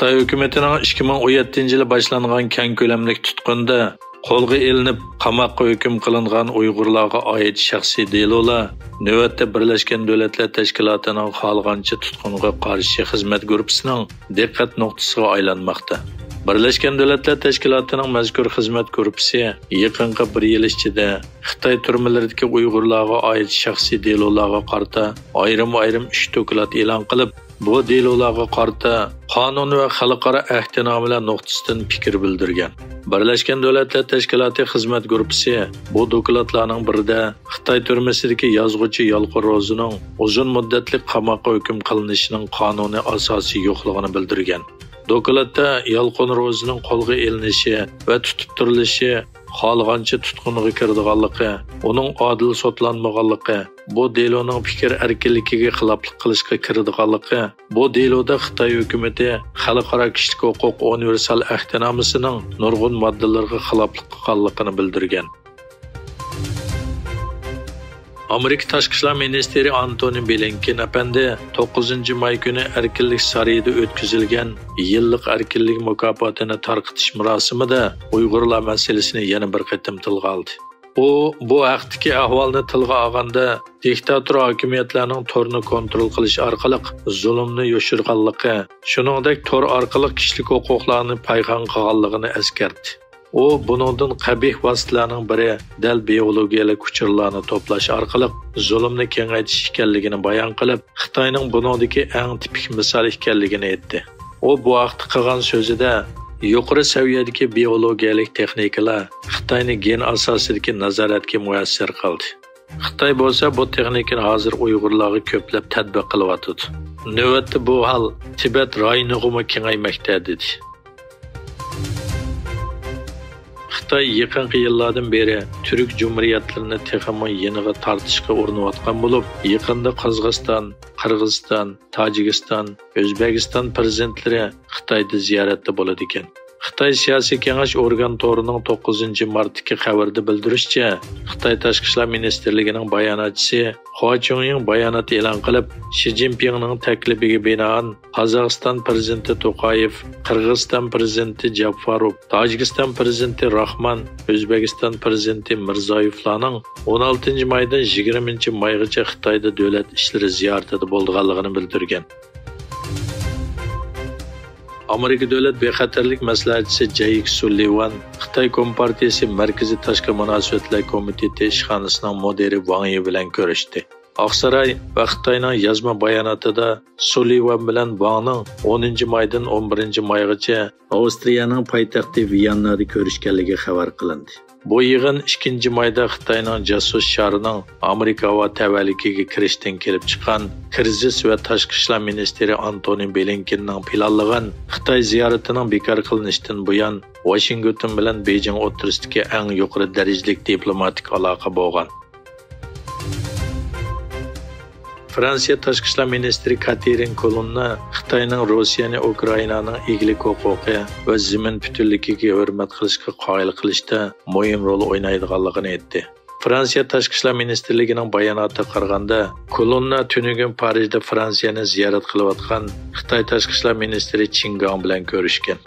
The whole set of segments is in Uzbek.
Xitoy hukumatining 2017-yili boshlangan keng ko'lamli tutqunda qo'lga ilinib, qamoqqa hukm qilingan Uyg'urlarga oid shaxsiy delolar navbatda Birlashgan Davlatlar Tashkilotining xohlagancha tutqunga qarshi xizmat guruhining diqqat nuqtasiga aylanmoqda. Birlashgan Davlatlar Tashkilotining mazkur xizmat guruhi yaqinqi bir yil ichida Xitoy turmalaridagi Uyg'urlarga oid shaxsiy delolarga qarata ayrim-ayrim 3 dokument e'lon qilib, bu delolarga qarata qonun va xalqaro ahdnomalar nuqtasidan fikr bildirgan. Birlashgan Davlatlar Tashkiloti xizmat guruhi bu dokumentlarning birida Xitoy turmasidagi yozuvchi Yalqin Ro'zining uzun muddatli qamoqqa hukm qilinishining qonuniy asosi yo'qligini bildirgan. Dokumentda Yalqin Ro'zining qo'lga ilinishi va tutib turilishi xohlagancha tutqunga kirdiganligi, uning adil sotlanmaganligi, bu deloning fikr erkinligiga xiloflik qilishga kirdiganligi, bu deloda Xitoy hukumati xalqaro kishilik huquq universal ahdnomasining nurg'un moddalariga xiloflik qilganligini bildirgan. Amerika Tashqi ishlar ministri Antony Blinken apandi 9-may kuni Erkinlik sarayida o'tkazilgan yillik erkinlik mukofotini tarqatish marosimida Uyg'urlar masalasini yana bir qatim tilga oldi. U bu vaqtdagi ahvolni tilga olganda diktator hokimiyatlarning torni kontrol qilish orqali zulmni yoshirganligi, shuningdek tor orqali kishilik huquqlarni payqon qilganligini eskartdi. O, buningdan qabih vositalarning biri dal biologiyalik uchurlarni to'plash orqali zulmni kengaytirish ekanligini bayon qilib, Xitoyning buningdagi eng tipik misol ekanligini aytdi. O bu vaqtda qilgan so'zida yuqori saviyadagi biologiyalik texnikalar Xitoyning gen asosidagi nazoratga muyassar qildi. Xitoy bo'lsa bu texnikani hozir Uyg'urlarga ko'plab tatbiq qilyapti. Navbatda bu hol Tibet rayoniga kengaymoqda dedi. Xitoy yaqinqi yillardan beri Türk Cumhuriyetlerini texmo yeniga tortishga urinayotgan bo'lib, yaqinda Qozog'iston, Qirg'iziston, Tojikiston, O'zbekiston prezidentlari Xitoyda ziyoratda bo'ladi ekan. Xitoy siyosiy kengash organ to'rining 9-martdagi xabarda bildirishicha, Xitoy Tashqi ishlar ministrligining bayonotchisi Hua Chunying bayonot e'lon qilib, Xi Jinpingning taklifiga binoan Qozog'iston prezidenti To'qayev, Qirg'iziston prezidenti Jafarov, Tojikiston prezidenti Rahman, O'zbekiston prezidenti Mirzoyevlarning 16-maydan 20-maygacha Xitoyda davlat ishlari ziyoratida bo'lganligini bildirgan. Amerika Davlat bexatarlik maslahatchisi Jake Sullivan, Xitoy Kompartiyasi Markaziy tashqi munosabatlar komiteti ishxonasining mudiri Wang Yi bilan ko'rishdi. Oqsaroy va Xitoyning yozma bayonotida Sullivan bilan Wangning 10-maydan 11-maygacha Avstriyaning poytaxti Viyannada ko'rishganligi xabar qilindi. Bu yig'in 2-mayda Xitoyning jasus sharining Amerika va tavalligiga kirishdan kelib chiqqan Krizis va tashqi ishlar ministri Antony Blinkenning planlagan Xitoy ziyaratining bekor qilinishidan buyon Washington bilan Beijing o'rtasidagi eng yuqori darajalik diplomatik aloqa bo'lgan. Fransiya Tashqi ishlar ministri Catherine Colonna Xitoyning Rossiyani Ukrainaning egalik huquqi va zamin butunligiga hurmat qilishga qoyil qilishda muhim rol o'ynaydiganligini aytdi. Fransiya Tashqi ishlar ministrligining bayonotiga qaraganda, Colonna tunugun Parijda Fransiyani ziyorat qilayotgan Xitoy Tashqi ishlar ministri Qin Gang bilan ko'rishgan.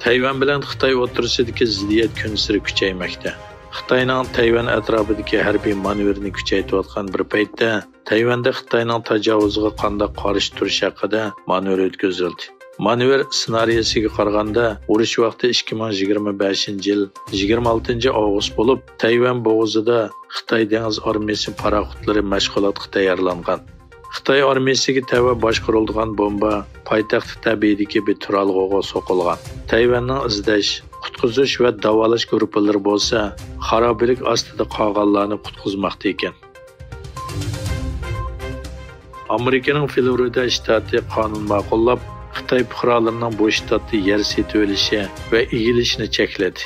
Tayvan bilan Xitoy o'rtasidagi ziddiyat kun sari kuchaymoqda. Xitoyning Tayvan atrofidagi harbiy manevrini kuchaytirayotgan bir paytda Tayvanda Xitoyning tajovuziga qanday qarshi turish haqida manevr o'tkazildi. Manevr ssenariyasiga qaraganda, urush vaqti 2025-yil 26-avgust bo'lib, Tayvan bo'g'izida Xitoy dengiz armiyasi paraxotlari mashg'ulotga tayyorlangan. Xitoy armiyasiga tava boshqarilgan bomba poytaxt tabiidagi bir turalg'oga so'qilgan. Tayvanning izlash, qutqizish va davolash guruhlari bo'lsa, xarobalik ostida qolganlarni qutqizmoqda ekan. Amerikaning Florida shtati qonun ma'qullab, Xitoy fuqarolarining bu shtatda yer setib olishi va egilishini chekladi.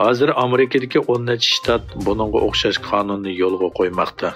Hozir Amerikadagi 10 shtat buningga o'xshash qonunni yo'lga qo'ymoqda.